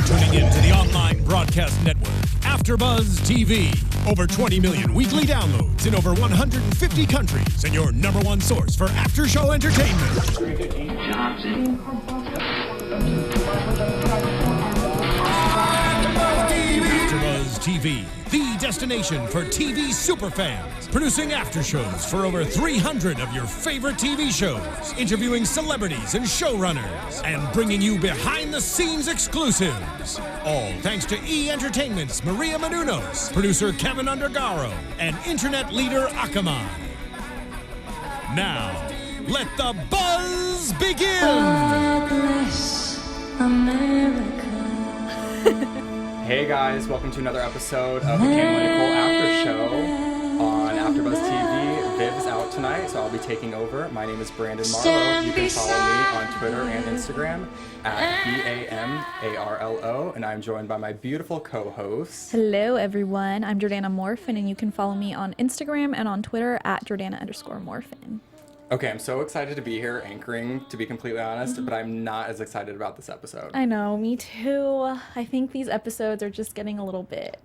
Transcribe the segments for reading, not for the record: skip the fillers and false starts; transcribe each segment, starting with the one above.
tuning in to the online broadcast network, AfterBuzz TV. Over 20 million weekly downloads in over 150 countries, and your number one source for after-show entertainment. AfterBuzz TV, the destination for TV superfans, producing aftershows for over 300 of your favorite TV shows, interviewing celebrities and showrunners, and bringing you behind-the-scenes exclusives. All thanks to E! Entertainment's Maria Menounos, producer Kevin Undergaro, and internet leader Akamai. Now, let the buzz begin! God bless America. Hey guys, welcome to another episode of the Candidly Nicole After Show on AfterBuzz TV. Viv's out tonight, so I'll be taking over. My name is Brandon Marlowe. You can follow me on Twitter and Instagram at BAMARLO, and I'm joined by my beautiful co-host. Hello everyone, I'm Jordana Morphin, and you can follow me on Instagram and on Twitter at Jordana_Morphin. Okay, I'm so excited to be here anchoring, to be completely honest, but I'm not as excited about this episode. I know, me too. I think these episodes are just getting a little bit...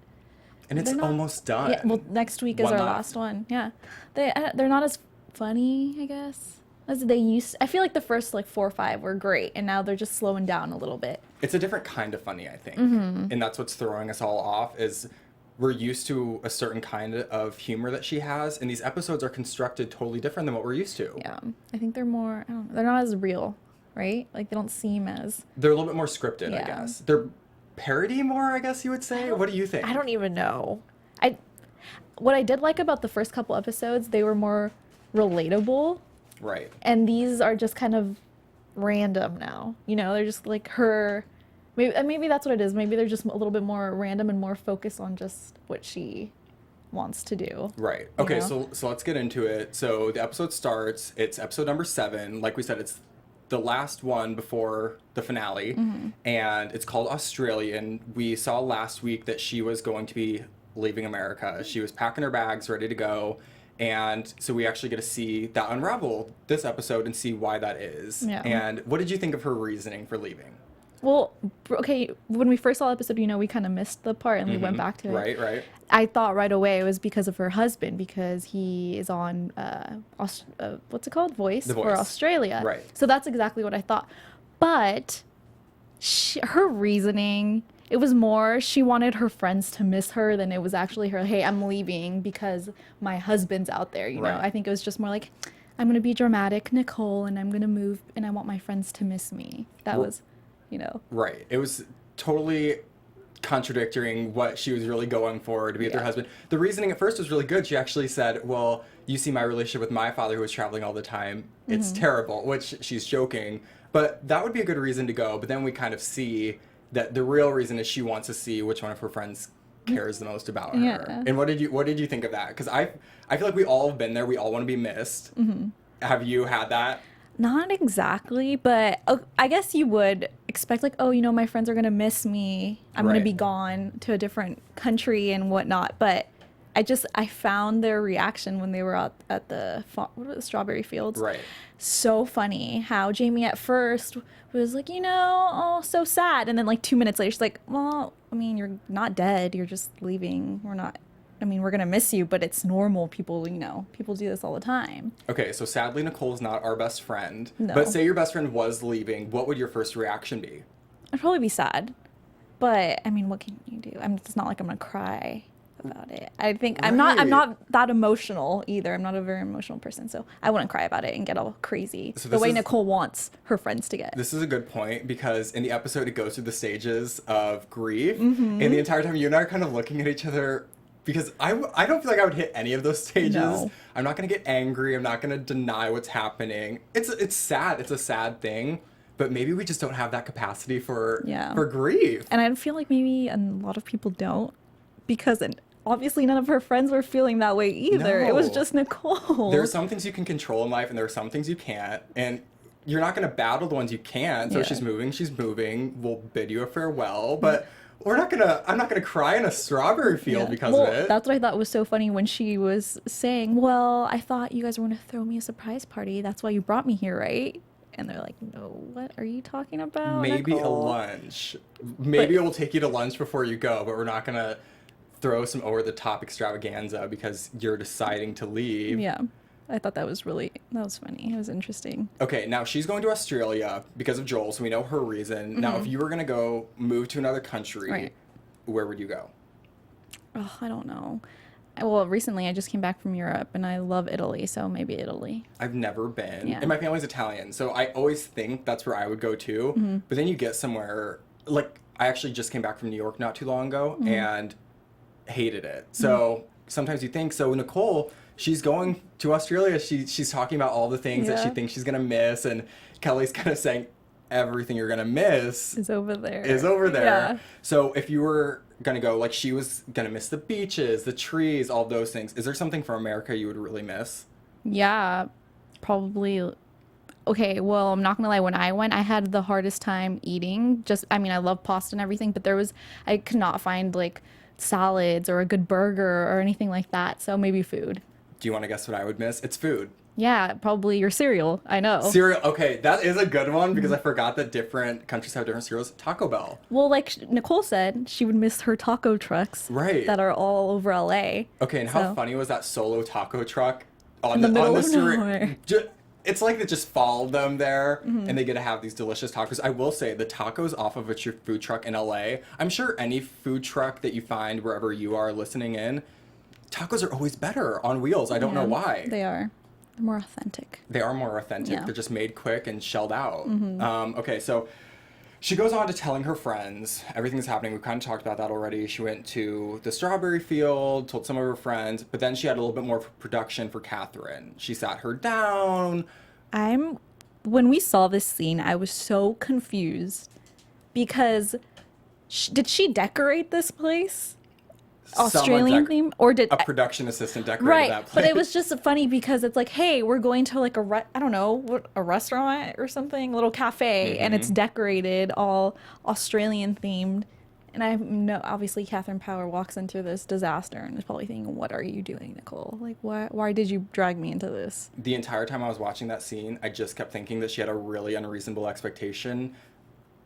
And it's almost done. Yeah, well, next week is our last one. Yeah. They're not as funny, I guess, as they used to. I feel like the first 4 or 5 were great, and now they're just slowing down a little bit. It's a different kind of funny, I think. And that's what's throwing us all off is... We're used to a certain kind of humor that she has, and these episodes are constructed totally different than what we're used to. Yeah, I think they're more, I don't know, they're not as real, right? Like, they don't seem as... They're a little bit more scripted, Yeah. I guess. They're parody more, I guess you would say? What do you think? I don't even know. What I did like about the first couple episodes, they were more relatable. Right. And these are just kind of random now. You know, they're just like her... Maybe that's what it is. Maybe they're just a little bit more random and more focused on just what she wants to do. Right. Okay, You know? so let's get into it. So the episode starts. It's episode number 7. Like we said, it's the last one before the finale. And it's called Australian. We saw last week that she was going to be leaving America. She was packing her bags, ready to go. And so we actually get to see that unravel this episode and see why that is. Yeah. And what did you think of her reasoning for leaving? Well, okay, when we first saw the episode, we kind of missed the part and we went back to it. Right. I thought right away it was because of her husband, because he is on, what's it called? Voice for Australia. Right. So that's exactly what I thought. But her reasoning, it was more she wanted her friends to miss her than it was actually her, hey, I'm leaving because my husband's out there, you know? I think it was just more like, I'm going to be dramatic, Nicole, and I'm going to move, and I want my friends to miss me. That was... Right. It was totally contradicting what she was really going for to be with her husband. The reasoning at first was really good. She actually said, well, you see my relationship with my father who was traveling all the time. It's terrible, which she's joking. But that would be a good reason to go. But then we kind of see that the real reason is she wants to see which one of her friends cares the most about her. And what did you think of that? Because I feel like we all have been there. We all want to be missed. Have you had that? Not exactly, but I guess you would expect my friends are going to miss me. I'm going to be gone to a different country and whatnot. But I found their reaction when they were out at the strawberry fields. Right. So funny how Jamie at first was like, oh, so sad. And then 2 minutes later, she's like, well, I mean, you're not dead. You're just leaving. We're going to miss you, but it's normal. People do this all the time. Okay, so sadly, Nicole's not our best friend. No. But say your best friend was leaving, what would your first reaction be? I'd probably be sad. But, I mean, what can you do? It's not like I'm going to cry about it. I think I'm not that emotional either. I'm not a very emotional person, so I wouldn't cry about it and get all crazy the way Nicole wants her friends to get. This is a good point because in the episode, it goes through the stages of grief. And the entire time, you and I are kind of looking at each other because I don't feel like I would hit any of those stages. No. I'm not going to get angry. I'm not going to deny what's happening. It's sad. It's a sad thing. But maybe we just don't have that capacity for grief. And I feel like maybe a lot of people don't because obviously none of her friends were feeling that way either. No. It was just Nicole. There are some things you can control in life and there are some things you can't. And you're not going to battle the ones you can't. So she's moving. We'll bid you a farewell. But... I'm not gonna cry in a strawberry field because of it. That's what I thought was so funny when she was saying, well, I thought you guys were gonna throw me a surprise party. That's why you brought me here, right? And they're like, no, what are you talking about? Maybe Nicole? a lunch. Maybe we'll take you to lunch before you go, but we're not going to throw some over-the-top extravaganza because you're deciding to leave. Yeah. I thought that was funny. It was interesting. Okay, now she's going to Australia because of Joel, so we know her reason. Mm-hmm. Now, if you were going to move to another country, Right. where would you go? Oh, I don't know. Well, recently I just came back from Europe and I love Italy, so maybe Italy. I've never been. Yeah. And my family's Italian, so I always think that's where I would go too. Mm-hmm. But then you get somewhere, like, I actually just came back from New York not too long ago Mm-hmm. and hated it. So sometimes you think, so Nicole, she's going to Australia. She's talking about all the things that she Yeah. thinks she's going to miss. And Kelly's kind of saying, everything you're going to miss It's over there. is over there. Yeah. So if you were going to go, like she was going to miss the beaches, the trees, all those things. Is there something from America you would really miss? Yeah, probably. Okay, well, I'm not gonna lie. When I went, I had the hardest time eating. I love pasta and everything, but I could not find like salads or a good burger or anything like that. So maybe food. Do you want to guess what I would miss? It's food. Yeah, probably your cereal. I know. Cereal. Okay, that is a good one because I forgot that different countries have different cereals. Taco Bell. Well, like Nicole said, she would miss her taco trucks. Right. That are all over LA. Okay, and how So- funny was that solo taco truck on In the middle of cereal? nowhere. It's like they just followed them there Mm-hmm. and they get to have these delicious tacos. I will say the tacos off of a food truck in LA, I'm sure any food truck that you find wherever you are listening in, tacos are always better on wheels. I don't know Yeah, why. They are. They're more authentic. They are more authentic. Yeah. They're just made quick and shelled out. Mm-hmm. Okay, so she goes on to telling her friends everything's happening. We've kind of talked about that already. She went to the strawberry field, told some of her friends, but then she had a little bit more production for Catherine. She sat her down. When we saw this scene, I was so confused because did she decorate this place? Australian theme, or did a production assistant decorated right? that place? But it was just funny because it's like, hey, we're going to like I don't know, a restaurant or something, a little cafe, and it's decorated all Australian themed. And I know, obviously, Catherine Power walks into this disaster and is probably thinking, "What are you doing, Nicole? Like, why did you drag me into this?" The entire time I was watching that scene, I just kept thinking that she had a really unreasonable expectation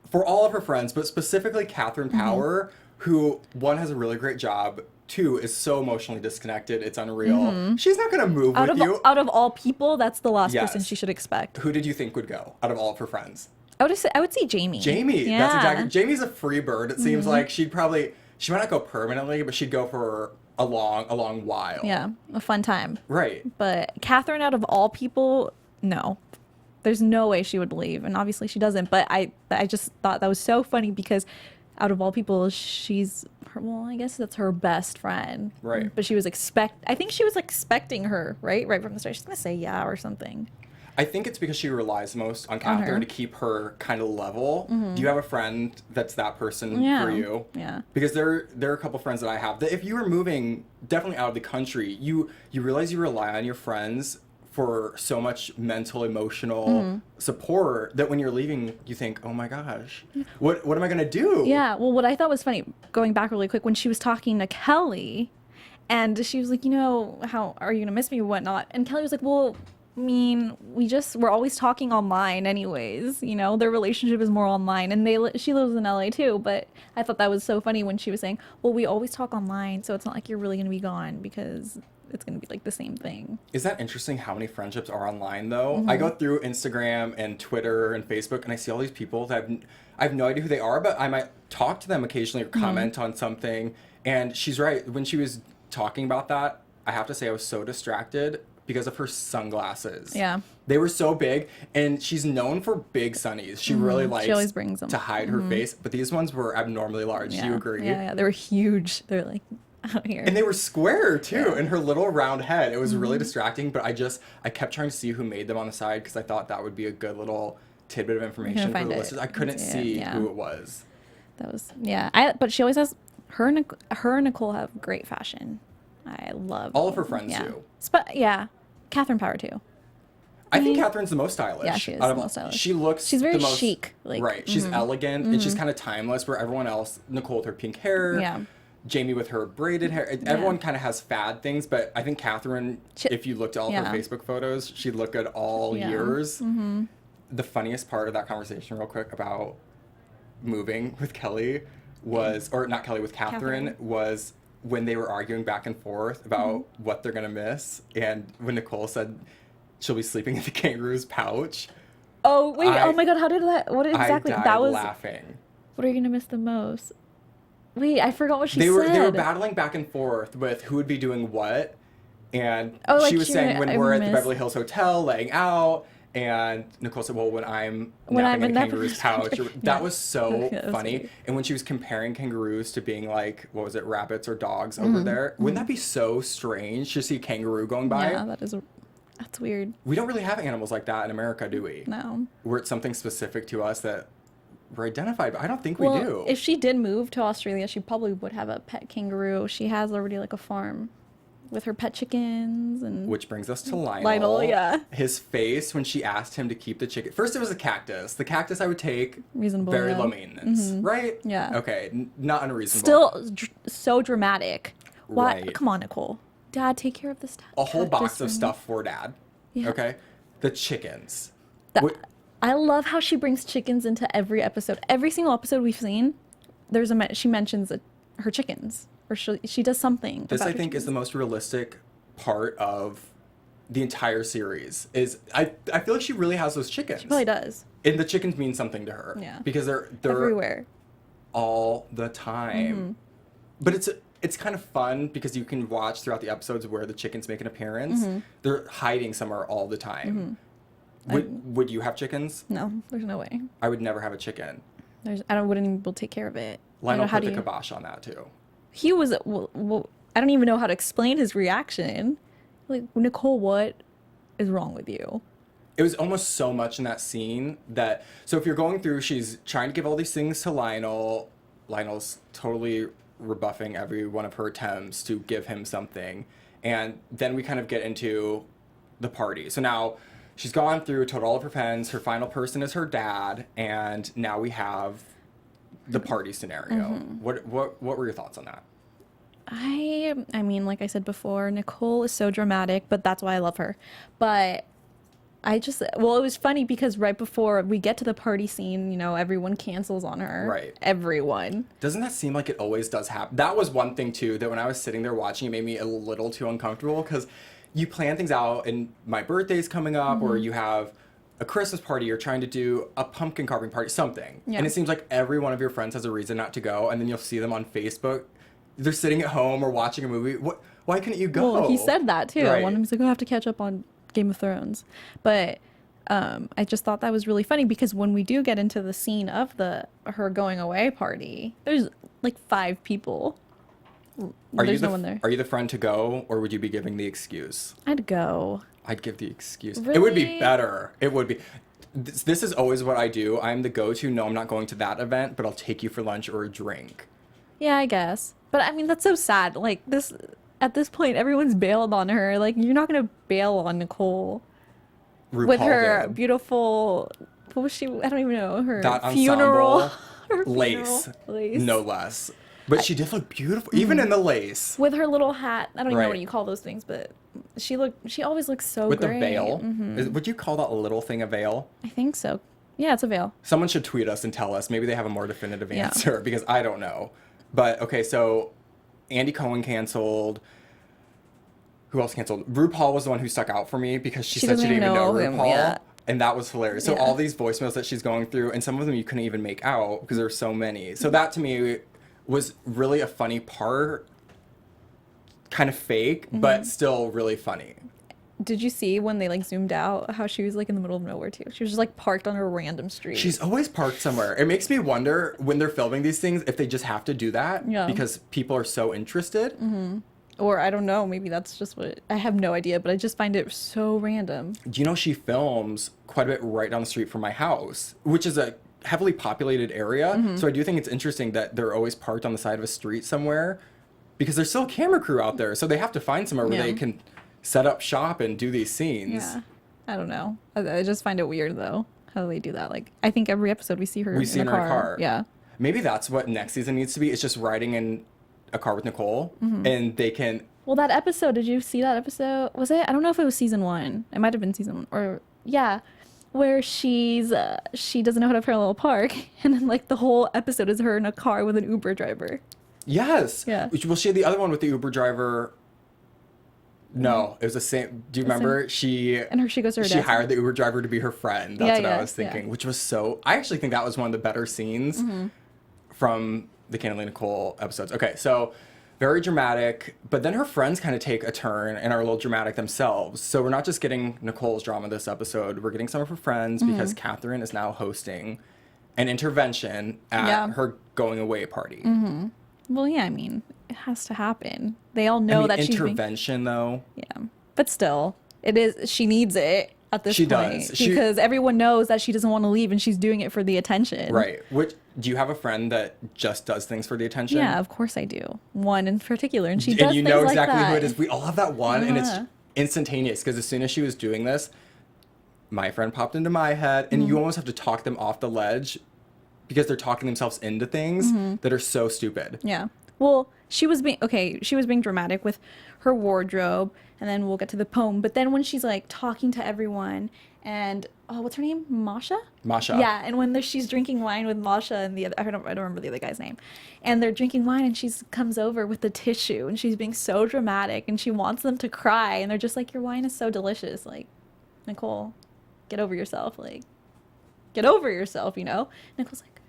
for all of her friends, but specifically Catherine Power, who, one, has a really great job, two, is so emotionally disconnected, it's unreal. She's not going to move with you. Out of all people, that's the last person Yes. she should expect. Who did you think would go out of all of her friends? I would say Jamie. Jamie. Yeah. That's exactly. Jamie's a free bird. It seems like she might not go permanently, but she'd go for a long while. Yeah, a fun time. Right. But Catherine, out of all people, no. There's no way she would leave, and obviously she doesn't. But I just thought that was so funny because out of all people, I guess that's her best friend. Right. But I think she was expecting her, right from the start. She's gonna say yeah or something. I think it's because she relies most on Catherine her. to keep her kind of level. Do you have a friend that's that person Yeah. for you? Yeah. Because there are a couple friends that I have that if you were moving definitely out of the country, you realize you rely on your friends for so much mental, emotional support that when you're leaving, you think, oh my gosh, what am I gonna do? Yeah, well, what I thought was funny, going back really quick, when she was talking to Kelly, and she was like, how are you gonna miss me or whatnot? And Kelly was like, well, I mean, we're always talking online anyways, their relationship is more online, and she lives in LA too, but I thought that was so funny when she was saying, well, we always talk online, so it's not like you're really gonna be gone because it's gonna be like the same thing. Is that interesting how many friendships are online though? I go through Instagram and Twitter and Facebook and I see all these people that I have no idea who they are, but I might talk to them occasionally or comment on something. And she's right. When she was talking about that, I have to say I was so distracted because of her sunglasses. Yeah. They were so big, and she's known for big sunnies. She really likes always brings them. to hide her face, but these ones were abnormally large. Do you agree? Yeah, they were huge. They're like out here. And they were square too, in her little round head. It was really distracting, but I kept trying to see who made them on the side because I thought that would be a good little tidbit of information for find the it. listeners. I couldn't see Yeah. who it was. That was but she always has her and Nicole have great fashion. I love All of her friends yeah. do. Catherine Power too. I think Catherine's the most stylish. Yeah, she is out of the all- most stylish. She looks She's very the most, chic, right. She's elegant and she's kind of timeless. Where everyone else, Nicole with her pink hair, Yeah. Jamie with her braided hair. Everyone kind of has fad things, but I think Catherine, if you looked at all of her Facebook photos, she'd look good all Yeah. years. the funniest part of that conversation, real quick, about moving with Kelly was, or not Kelly, with Catherine, was when they were arguing back and forth about what they're going to miss. And when Nicole said she'll be sleeping in the kangaroo's pouch. Oh, wait. Oh, my God. How did that? What exactly? I died that was laughing. What are you going to miss the most? Wait, I forgot what she said. They were battling back and forth with who would be doing what. And she was saying when we're at the Beverly Hills Hotel laying out. And Nicole said, well, when I'm napping in a kangaroo's pouch. That was so funny. And when she was comparing kangaroos to being like, what was it, rabbits or dogs over there, wouldn't that be so strange to see a kangaroo going by? Yeah, that's weird. We don't really have animals like that in America, do we? No. Where it's something specific to us that we're identified, but I don't think we do. If she did move to Australia, she probably would have a pet kangaroo. She has already like a farm with her pet chickens. And which brings us to Lionel. Lionel, yeah. His face when she asked him to keep the chicken. First it was a cactus. The cactus I would take. Reasonable. Very low maintenance, right? Yeah. Okay, not unreasonable. Still so dramatic. Why? Right. Come on, Nicole. Dad, take care of this stuff. A whole box of stuff for Dad. Yeah. Okay? The chickens. I love how she brings chickens into every episode. Every single episode we've seen, she mentions her chickens. Or she does something. This, I think, is the most realistic part of the entire series. Is I feel like she really has those chickens. She really does. And the chickens mean something to her. Yeah. Because they're everywhere. All the time. But it's kind of fun because you can watch throughout the episodes where the chickens make an appearance. They're hiding somewhere all the time. Would you have chickens? No, there's no way. I would never have a chicken. I wouldn't even be able to take care of it. Lionel put the kibosh on that too. He was, well, I don't even know how to explain his reaction. Like, Nicole, what is wrong with you? It was almost so much in that scene that, so if you're going through, she's trying to give all these things to Lionel. Lionel's totally rebuffing every one of her attempts to give him something. And then we kind of get into the party. So now she's gone through, told all of her friends, her final person is her dad, and now we have the party scenario. What were your thoughts on that? I mean, like I said before, Nicole is so dramatic, but that's why I love her. But it was funny because right before we get to the party scene, everyone cancels on her. Right. Everyone. Doesn't that seem like it always does happen? That was one thing too, that when I was sitting there watching, it made me a little too uncomfortable because you plan things out and my birthday's coming up or you have a Christmas party, you're trying to do a pumpkin carving party, something. Yeah. And it seems like every one of your friends has a reason not to go, and then you'll see them on Facebook. They're sitting at home or watching a movie. Why couldn't you go? Well, he said that too. Right. One of them was like, I have to catch up on Game of Thrones. But I just thought that was really funny because when we do get into the scene of her going away party, there's like 5 people. There's no one there. Are you the friend to go, or would you be giving the excuse? I'd go. I'd give the excuse. Really? It would be better. It would be. This is always what I do. I'm the go-to. No, I'm not going to that event, but I'll take you for lunch or a drink. Yeah, I guess. But I mean, that's so sad. Like at this point, everyone's bailed on her. Like, you're not gonna bail on Nicole RuPaul with her did. beautiful. What was she? I don't even know her That funeral. Her lace, no less. But she did look beautiful, even in the lace. With her little hat. I don't even know Right. what you call those things, but she always looks so With great. the veil. Would you call that little thing a veil? I think so. Yeah, it's a veil. Someone should tweet us and tell us. Maybe they have a more definitive Yeah. answer because I don't know. But okay, so Andy Cohen canceled. Who else canceled? RuPaul was the one who stuck out for me because she said she didn't even know him, RuPaul. yeah. And that was hilarious. So Yeah. all these voicemails that she's going through, and some of them you couldn't even make out because there were so many. So that to me was really a funny part. Kind of fake, but still really funny. Did you see when they like zoomed out how she was like in the middle of nowhere too? She was just like parked on a random street. She's always parked somewhere. It makes me wonder when they're filming these things if they just have to do that because people are so interested. Or I don't know, maybe that's just what I have no idea, but I just find it so random. Do you know she films quite a bit right down the street from my house, which is a heavily populated area. So I do think it's interesting that they're always parked on the side of a street somewhere because there's still a camera crew out there. So they have to find somewhere where they can set up shop and do these scenes. Yeah. I don't know. I just find it weird though how they do that. Like, I think every episode we see her in a car. Yeah. Maybe that's what next season needs to be. It's just riding in a car with Nicole and they can. Well, that episode, did you see that episode? Was it? I don't know if it was season 1. It might have been season 1 or yeah. where she doesn't know how to parallel park, and then like the whole episode is her in a car with an Uber driver. Yes. Yeah. Well, she had the other one with the Uber driver. No, it was the same. Do you remember? She goes to her She dad's hired the Uber driver to be her friend. That's what I was yeah. thinking, which was so. I actually think that was one of the better scenes from the Candidly Nicole episodes. Okay, so very dramatic, but then her friends kind of take a turn and are a little dramatic themselves. So we're not just getting Nicole's drama this episode. We're getting some of her friends because Catherine is now hosting an intervention at her going away party. Well, yeah, I mean, it has to happen. They all know that she's intervention though. Yeah, but still, it is. She needs it at this She point does. because everyone knows that she doesn't want to leave, and she's doing it for the attention. Right. Which do you have a friend that just does things for the attention? Yeah, of course I do. One in particular, and she does and you things know like exactly that. who it is. We all have that one, and it's Uh-huh. instantaneous because as soon as she was doing this, my friend popped into my head, and you almost have to talk them off the ledge because they're talking themselves into things that are so stupid. Yeah. Well, she was being dramatic with her wardrobe, and then we'll get to the poem. But then when she's like talking to everyone, and what's her name? Masha? Masha. Yeah, and when she's drinking wine with Masha and the other, I don't remember the other guy's name, and they're drinking wine, and she comes over with the tissue, and she's being so dramatic, and she wants them to cry, and they're just like, your wine is so delicious, like, Nicole, get over yourself, like, get over yourself, you know? Nicole's like,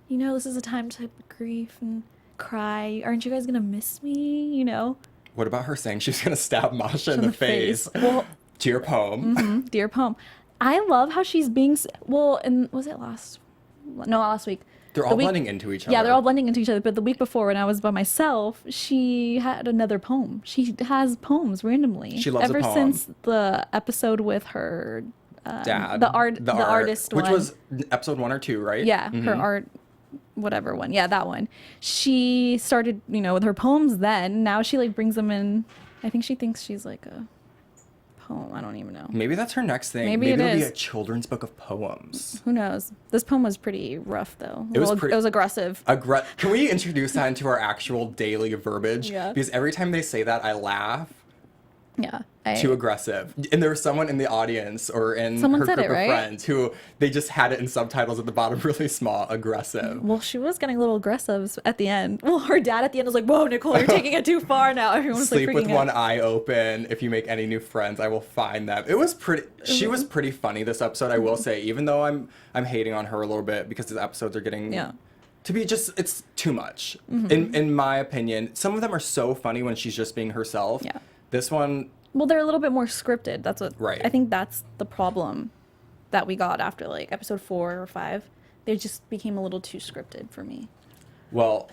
you know, this is a time to grieve and cry. Aren't you guys gonna miss me? You know? What about her saying she's gonna stab Masha in the face? Well, To your poem. dear poem. I love how she's being. Well, and was it last? No, not last week. They're The all week- blending into each other. Yeah, they're all blending into each other. But the week before, when I was by myself, she had another poem. She has poems randomly. She loves a ever poem. since the episode with her Dad. the artist which one. was episode 1 or 2, right? Yeah, her art, whatever one. Yeah, that one. She started, with her poems then. Now she, brings them in. I think she thinks she's, a poem. I don't even know. Maybe that's her next thing. Maybe it it'll be is. a children's book of poems. Who knows? This poem was pretty rough, though. It was It was aggressive. Can we introduce that into our actual daily verbiage? Yeah. Because every time they say that, I laugh. Yeah. Too aggressive. And there was someone in the audience or in Someone her said group it, right? of friends who they just had it in subtitles at the bottom really small, aggressive. Well, she was getting a little aggressive at the end. Well, her dad at the end was like, whoa, Nicole, you're taking it too far now. Everyone was Sleep freaking with out. one eye open. If you make any new friends, I will find them. It was pretty. She was pretty funny this episode, I will say. Even though I'm hating on her a little bit because the episodes are getting to be just it's too much in my opinion. Some of them are so funny when she's just being herself. Yeah. This one. Well, they're a little bit more scripted. That's what. Right. I think that's the problem that we got after episode 4 or 5. They just became a little too scripted for me. Well,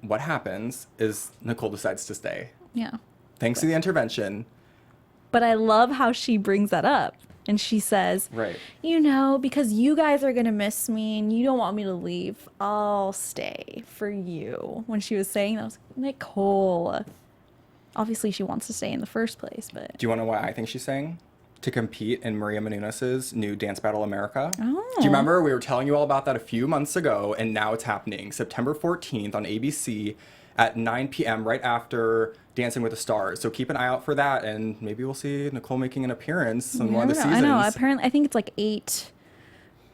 what happens is Nicole decides to stay. Yeah. Thanks to the intervention. But I love how she brings that up. And she says, Right. Because you guys are going to miss me and you don't want me to leave, I'll stay for you. When she was saying that, I was like, Nicole. Obviously, she wants to stay in the first place, but... Do you want to know why I think she's saying? To compete in Maria Menounos' new Dance Battle America. Oh. Do you remember? We were telling you all about that a few months ago, and now it's happening. September 14th on ABC at 9 p.m. right after Dancing with the Stars. So keep an eye out for that, and maybe we'll see Nicole making an appearance in one of the seasons. I know. Apparently, I think it's 8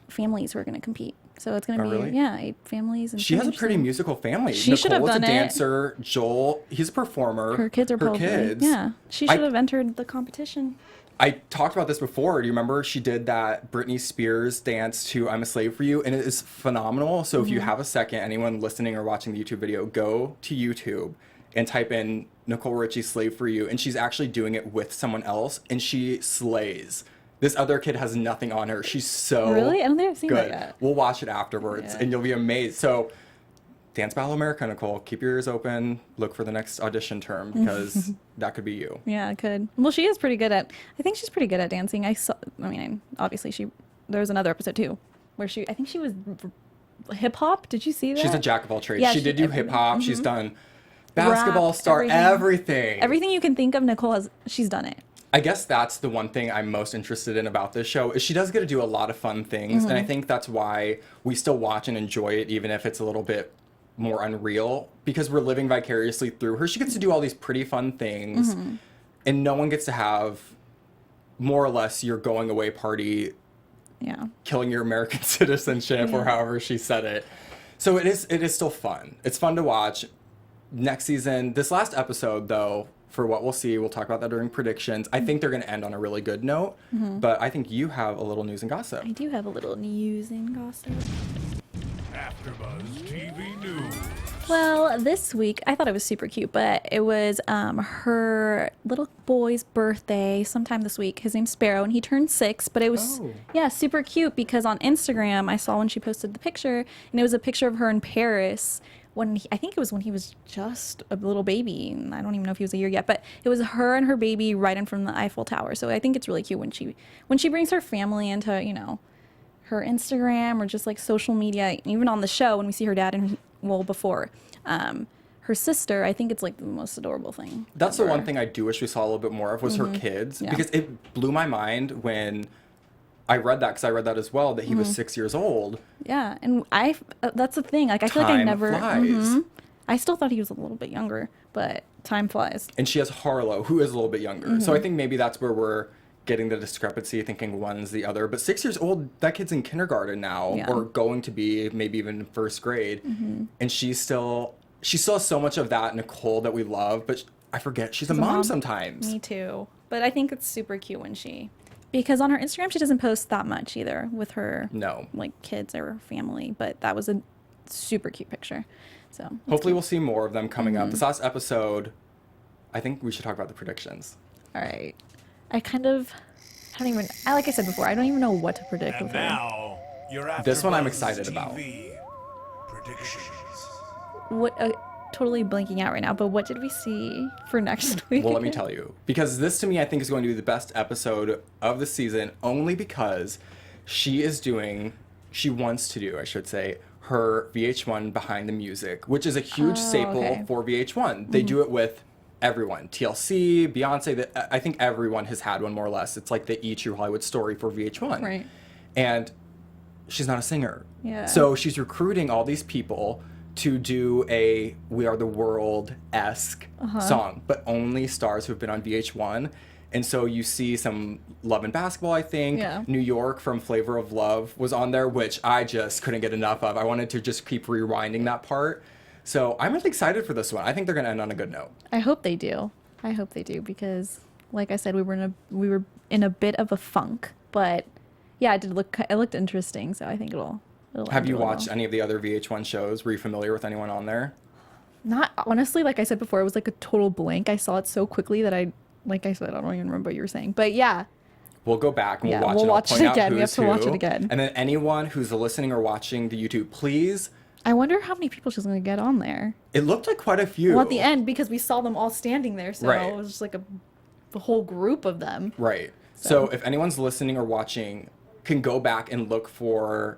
families who are going to compete. So it's going to be, really? 8 families. And She has a pretty musical family. She should have Nicole's done a it. dancer. Joel, he's a performer. Her kids are probably... kids. Yeah. She should have entered the competition. I talked about this before. Do you remember she did that Britney Spears dance to I'm a Slave for You? And it is phenomenal. So if you have a second, anyone listening or watching the YouTube video, go to YouTube and type in Nicole Richie Slave for You. And she's actually doing it with someone else. And she slays. This other kid has nothing on her. She's so Really? I don't think I've seen good. that yet. We'll watch it afterwards Yeah. and you'll be amazed. So Dance Battle America, Nicole. Keep your ears open. Look for the next audition term because that could be you. Yeah, it could. Well, she is pretty good at... I think she's pretty good at dancing. Obviously, there was another episode, too, where I think she was hip-hop. Did you see that? She's a jack of all trades. Yeah, she did do everything. hip hop. She's done basketball Rap, star, everything. Everything you can think of, she's done it. I guess that's the one thing I'm most interested in about this show is she does get to do a lot of fun things. And I think that's why we still watch and enjoy it, even if it's a little bit more unreal, because we're living vicariously through her. She gets to do all these pretty fun things and no one gets to have more or less your going away party killing your American citizenship or however she said it. So it is still fun. It's fun to watch. Next season, this last episode though, for what we'll see, we'll talk about that during predictions. I think they're going to end on a really good note, but I think you have a little news and gossip. I do have a little news and gossip. AfterBuzz TV News. Well, this week, I thought it was super cute, but it was her little boy's birthday sometime this week. His name's Sparrow, and he turned 6, but it was, super cute because on Instagram, I saw when she posted the picture, and it was a picture of her in Paris I think it was when he was just a little baby, and I don't even know if he was a year yet, but it was her and her baby right in front of the Eiffel Tower. So I think it's really cute when she brings her family into, her Instagram or just like social media, even on the show when we see her dad and, before. Her sister, I think it's like the most adorable thing. That's the one thing I do wish we saw a little bit more of was her kids, because it blew my mind when I read that, because I read that as well, that he was 6 years old. Yeah, and that's the thing. Like, I feel like I never... flies. I still thought he was a little bit younger, but time flies. And she has Harlow, who is a little bit younger. So I think maybe that's where we're getting the discrepancy, thinking one's the other. But 6 years old, that kid's in kindergarten now, or going to be, maybe even in first grade. And she still has so much of that Nicole that we love, but I forget she's a mom sometimes. Me too. But I think it's super cute when because on her Instagram, she doesn't post that much either with her kids or family, but that was a super cute picture. So hopefully we'll see more of them coming up. This last episode, I think we should talk about the predictions. All right. Like I said before, I don't even know what to predict with her. Now, your This one I'm excited about. Predictions. What? Totally blanking out right now, but what did we see for next week? Well, let me tell you. Because this, to me, I think is going to be the best episode of the season, only because she wants to do, I should say, her VH1 Behind the Music, which is a huge staple for VH1. They do it with everyone. TLC, Beyonce, I think everyone has had one more or less. It's like the E! True Hollywood Story for VH1. Right. And she's not a singer. Yeah. So she's recruiting all these people to do a We Are the World-esque song, but only stars who've been on VH1. And so you see some Love and Basketball, I think. Yeah. New York from Flavor of Love was on there, which I just couldn't get enough of. I wanted to just keep rewinding that part. So I'm really excited for this one. I think they're going to end on a good note. I hope they do. Because, like I said, we were in a bit of a funk, but yeah, it looked interesting. So I think it'll Have you watched any of the other VH1 shows? Were you familiar with anyone on there? Not honestly. Like I said before, it was like a total blank. I saw it so quickly that I don't even remember what you were saying. But yeah. We'll go back and we'll watch it again. We have to watch it again. And then anyone who's listening or watching the YouTube, please. I wonder how many people she's going to get on there. It looked like quite a few. Well, at the end, because we saw them all standing there, so it was just like a whole group of them. Right. So if anyone's listening or watching, can go back and look for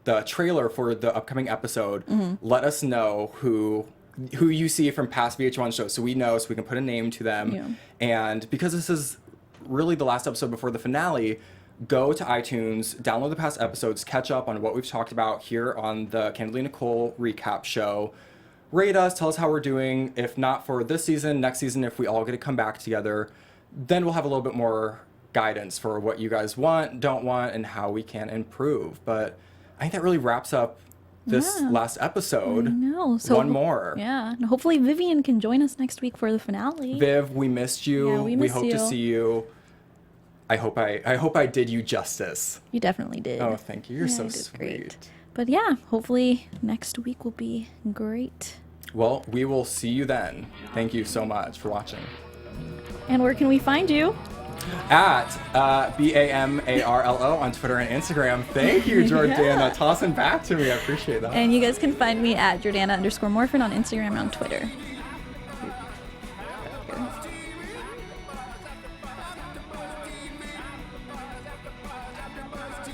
the trailer for the upcoming episode. Let us know who you see from past VH1 shows, so we know, so we can put a name to them. Yeah. And because this is really the last episode before the finale, go to iTunes, download the past episodes, catch up on what we've talked about here on the Candidly Nicole recap show. Rate us, tell us how we're doing. If not for this season, next season, if we all get to come back together, then we'll have a little bit more guidance for what you guys want, don't want, and how we can improve. But I think that really wraps up this last episode. I know. So one more. Yeah. And hopefully Vivian can join us next week for the finale. Viv, we missed you. Yeah, we hope to see you. I hope I did you justice. You definitely did. Oh, thank you. You're so you did sweet. Great. But yeah, hopefully next week will be great. Well, we will see you then. Thank you so much for watching. And where can we find you? At BAMARLO on Twitter and Instagram. Thank you, Jordana. Tossing back to me. I appreciate that. And you guys can find me at Jordana_Morphin on Instagram and on Twitter.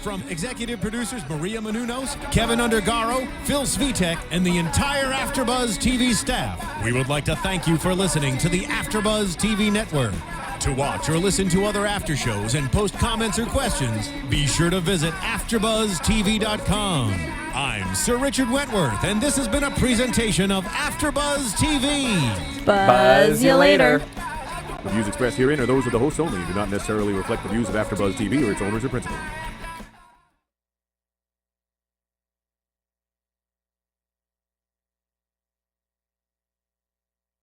From executive producers Maria Menounos, Kevin Undergaro, Phil Svitek, and the entire AfterBuzz TV staff, we would like to thank you for listening to the AfterBuzz TV network. To watch or listen to other after shows and post comments or questions, be sure to visit AfterBuzzTV.com. I'm Sir Richard Wentworth, and this has been a presentation of AfterBuzz TV. Buzz you later. The views expressed herein are those of the hosts only and do not necessarily reflect the views of AfterBuzz TV or its owners or principals.